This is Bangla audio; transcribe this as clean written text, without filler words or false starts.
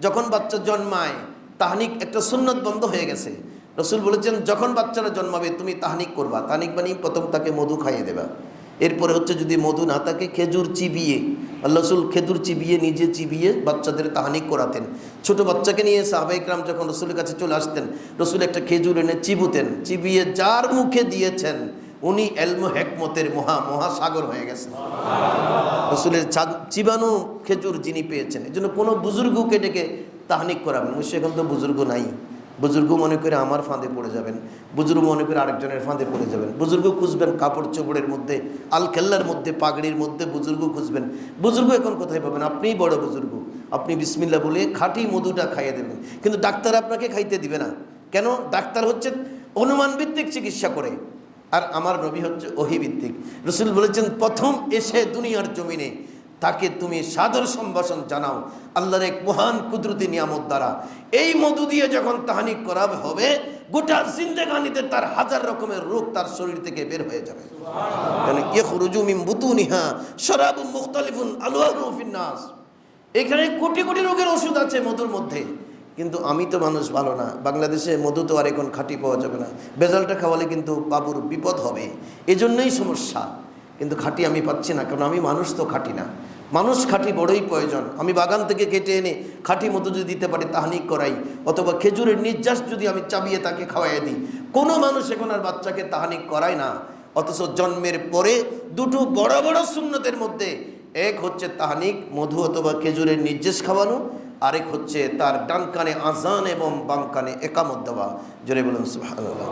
যখন বাচ্চা জন্মায় তাহনিক একটা সুন্নত বন্ধ হয়ে গেছে। রসুল বলেছেন যখন বাচ্চারা জন্মাবে তুমি তাহনিক করবা। তাহনিক মানে প্রথম তাকে মধু খাইয়ে দেবা, এরপরে হচ্ছে যদি মধু না থাকে খেজুর চিবিয়ে, আল্লাহ রসুল খেজুর চিবিয়ে নিজে চিবিয়ে বাচ্চাদের তাহনিক করাতেন। ছোট বাচ্চাকে নিয়ে সাহাবায়ে কেরাম যখন রসুলের কাছে চলে আসতেন, রসুল একটা খেজুর এনে চিবুতেন, চিবিয়ে যার মুখে দিয়েছেন উনি এলম হেকমতের মহাসাগর হয়ে গেছেন। রসুলের চিবানো খেজুর যিনি পেয়েছেন, এই জন্য কোনো বুজুর্গকে ডেকে তাহনিক করাবেন। অবশ্যই এখন তো বুজুর্গ নাই, বুজুর্গ মনে করে আমার ফাঁদে পড়ে যাবেন, বুজুর্গ মনে করে আরেকজনের ফাঁদে পড়ে যাবেন। বুজুর্গ খুঁজবেন কাপড় চোপড়ের মধ্যে, আলখেল্লার মধ্যে, পাগড়ির মধ্যে বুজুর্গ খুঁজবেন। বুজুর্গ এখন কোথায় পাবেন? আপনিই বড় বুজুর্গ। আপনি বিসমিল্লাহ বলে খাঁটি মধুটা খাইয়ে দেবেন, কিন্তু ডাক্তার আপনাকে খাইতে দিবে না। কেন? ডাক্তার হচ্ছে অনুমান ভিত্তিক চিকিৎসা করে, আর আমার নবী হচ্ছে ওহী ভিত্তিক। রসুল বলেছেন প্রথম এসে দুনিয়ার জমিনে তাকে তুমি সাদর সম্ভাষণ জানাও আল্লাহর এক মহান কুদরতি নিয়ামত দ্বারা। এই মধু দিয়ে যখন তাহনিক করা হবে, গোটা জিন্দেগানিতে তার হাজার রকমের রোগ তার শরীর থেকে বের হয়ে যাবে। কারণ ইয়াখরুজু মিন বুতুনিহা শারাবুন মুখতালিফুন আলওয়ানুহু ফিন নাস। এখানে কোটি কোটি রোগের ওষুধ আছে মধুর মধ্যে, কিন্তু আমি তো মানুষ ভালো না। বাংলাদেশে মধু তো আর এখন খাঁটি পাওয়া যাবে না, ভেজালটা খাওয়ালে কিন্তু বাবুর বিপদ হবে, এজন্যই সমস্যা। কিন্তু খাঁটি আমি পাচ্ছি না, কারণ আমি মানুষ তো খাঁটি না। মানুষ খাঁটি বড়ই প্রয়োজন। আমি বাগান থেকে কেটে এনে খাঁটি মধু যদি দিতে পারি তাহনিক করাই, অথবা খেজুরের নির্যাস যদি আমি চাবিয়ে তাকে খাওয়াই দিই, কোনো মানুষ এখন আর বাচ্চাকে তাহনিক করায় না। অথচ জন্মের পরে দুটো বড় বড় সুন্নতের মধ্যে এক হচ্ছে তাহনিক, মধু অথবা খেজুরের নির্যাস খাওয়ানো, আরেক হচ্ছে তার ডান কানে আজান এবং বাম কানে একামত দেওয়া। জোরে বলুন সুবহানাল্লাহ।